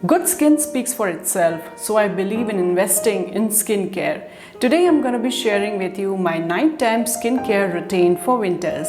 Good skin speaks for itself, so I believe in investing in skincare. Today I'm going to be sharing with you my nighttime skincare routine for winters.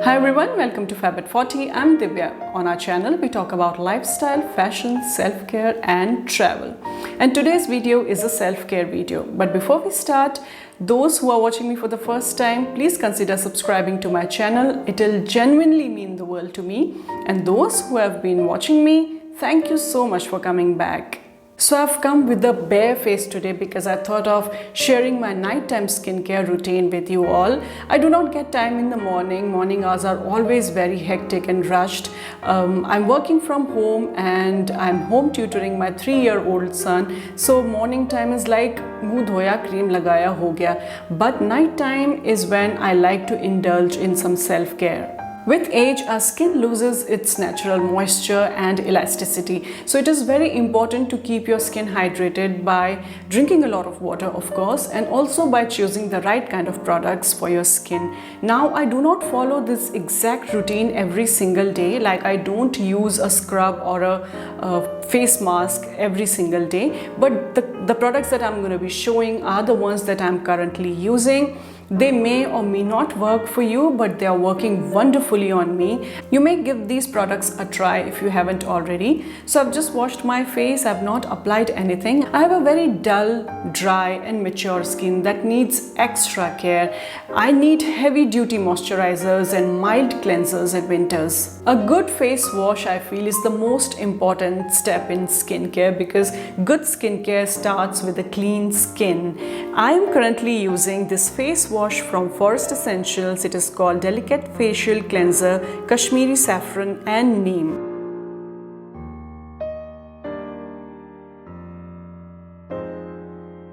Hi everyone, welcome to Fab at 40. I'm Divya. On our channel, we talk about lifestyle, fashion, self-care and travel. And today's video is a self-care video. But before we start, those who are watching me for the first time, please consider subscribing to my channel. It'll genuinely mean the world to me. And those who have been watching me, thank you so much for coming back. So I've come with a bare face today because I thought of sharing my nighttime skincare routine with you all. I do not get time in the morning. Morning hours are always very hectic and rushed. I'm working from home and I'm home tutoring my 3-year-old son. So morning time is like muh dhoya, cream lagaya ho gaya. But nighttime is when I like to indulge in some self-care. With age, our skin loses its natural moisture and elasticity. So it is very important to keep your skin hydrated by drinking a lot of water, of course, and also by choosing the right kind of products for your skin. Now, I do not follow this exact routine every single day. Like I don't use a scrub or a face mask every single day. But the products that I'm going to be showing are the ones that I'm currently using. They may or may not work for you, but they are working wonderfully on me. You may give these products a try if you haven't already. So I've just washed my face. I've not applied anything. I have a very dull, dry and mature skin that needs extra care. I need heavy duty moisturizers and mild cleansers in winters. A good face wash, I feel, is the most important step in skincare because good skincare starts with a clean skin. I'm currently using this face wash from Forest Essentials. It is called Delicate Facial Cleanser, Kashmiri Saffron and Neem.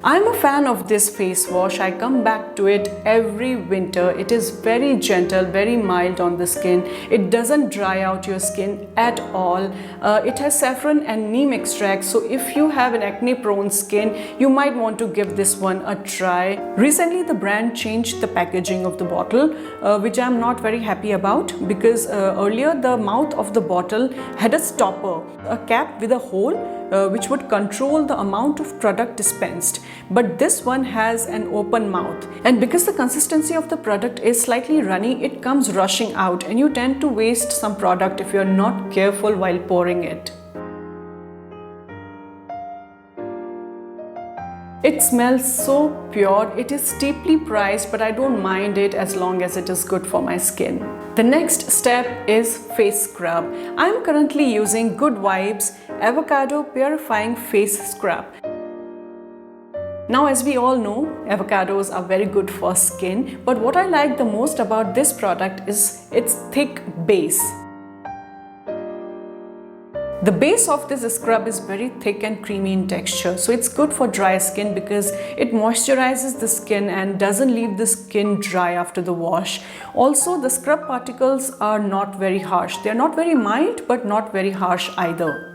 I'm a fan of this face wash. I come back to it every winter. It is very gentle, very mild on the skin. It doesn't dry out your skin at all. It has saffron and neem extract. So if you have an acne prone skin, you might want to give this one a try. Recently, the brand changed the packaging of the bottle, which I'm not very happy about because earlier the mouth of the bottle had a stopper, a cap with a hole, which would control the amount of product dispensed. But this one has an open mouth, and because the consistency of the product is slightly runny, it comes rushing out and you tend to waste some product if you're not careful while pouring it. It smells so pure. It is steeply priced, but I don't mind it as long as it is good for my skin. The next step is face scrub. I'm currently using Good Vibes Avocado Purifying Face Scrub. Now, as we all know, avocados are very good for skin, but what I like the most about this product is its thick base. The base of this scrub is very thick and creamy in texture, so it's good for dry skin because it moisturizes the skin and doesn't leave the skin dry after the wash. Also, the scrub particles are not very harsh. They're not very mild, but not very harsh either.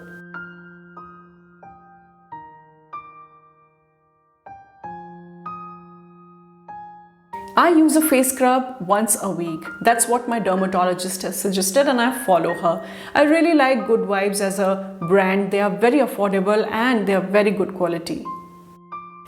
I use a face scrub once a week. That's what my dermatologist has suggested and I follow her. I really like Good Vibes as a brand. They are very affordable and they are very good quality.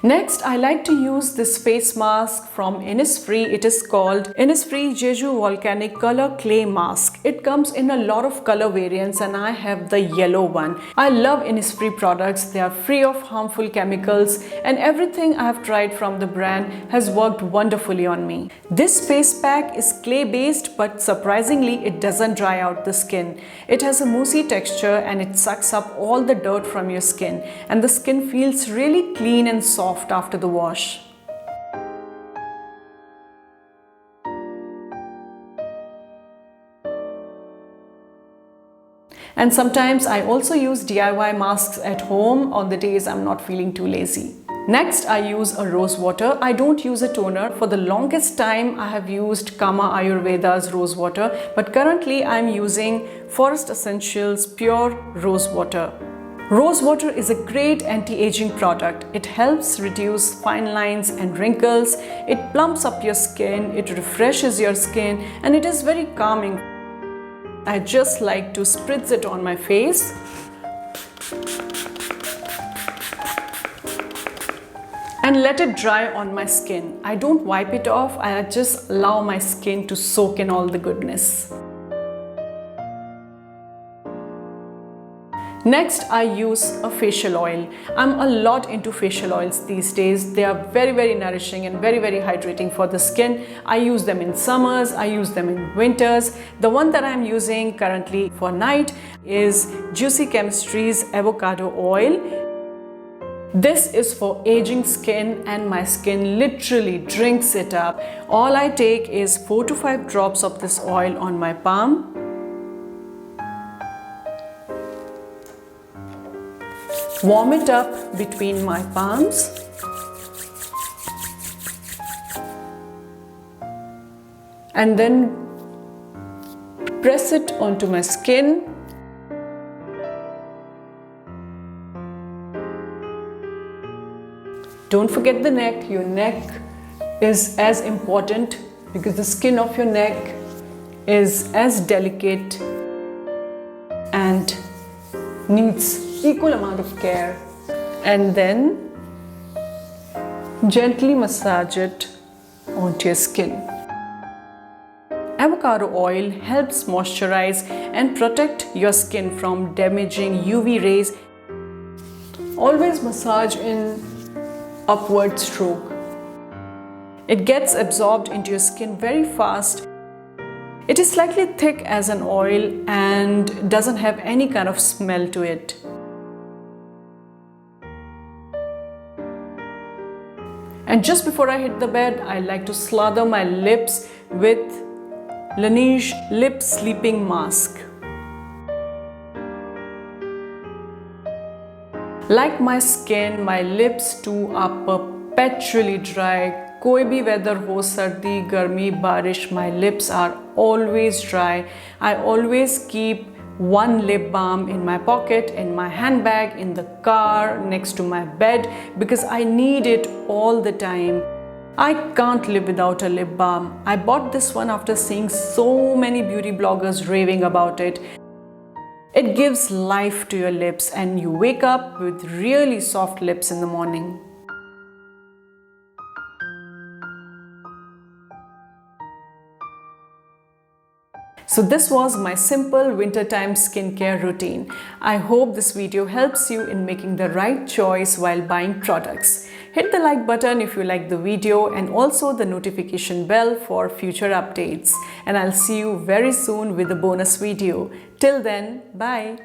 Next, I like to use this face mask from Innisfree. It is called Innisfree Jeju Volcanic Color Clay Mask. It comes in a lot of color variants and I have the yellow one. I love Innisfree products. They are free of harmful chemicals and everything I have tried from the brand has worked wonderfully on me. This face pack is clay based, but surprisingly it doesn't dry out the skin. It has a moussey texture and it sucks up all the dirt from your skin and the skin feels really clean and soft after the wash. And sometimes I also use DIY masks at home on the days I'm not feeling too lazy. Next, I use a rose water. I don't use a toner. For the longest time, I have used Kama Ayurveda's rose water, but currently I'm using Forest Essentials Pure Rose Water. Rose water is a great anti-aging product. It helps reduce fine lines and wrinkles. It plumps up your skin, it refreshes your skin, and it is very calming. I just like to spritz it on my face. And let it dry on my skin. I don't wipe it off, I just allow my skin to soak in all the goodness. Next, I use a facial oil. I'm a lot into facial oils these days. They are very nourishing and very hydrating for the skin. I use them in summers, I use them in winters. The one that I'm using currently for night is Juicy Chemistry's Avocado Oil. This is for aging skin and my skin literally drinks it up. All I take is 4 to 5 drops of this oil on my palm. Warm it up between my palms. And then press it onto my skin. Don't forget the neck. Your neck is as important because the skin of your neck is as delicate and needs equal amount of care. And then gently massage it onto your skin. Avocado oil helps moisturize and protect your skin from damaging UV rays. Always massage in upward stroke. It gets absorbed into your skin very fast. It is slightly thick as an oil and doesn't have any kind of smell to it. And just before I hit the bed, I like to slather my lips with Laneige Lip Sleeping Mask. Like my skin, my lips too are perpetually dry. कोई भी weather हो, सर्दी, गर्मी, बारिश, my lips are always dry. I always keep one lip balm in my pocket, in my handbag, in the car, next to my bed because I need it all the time. I can't live without a lip balm. I bought this one after seeing so many beauty bloggers raving about it. It gives life to your lips and you wake up with really soft lips in the morning. So this was my simple wintertime skincare routine. I hope this video helps you in making the right choice while buying products. Hit the like button if you like the video and also the notification bell for future updates. And I'll see you very soon with a bonus video. Till then, bye.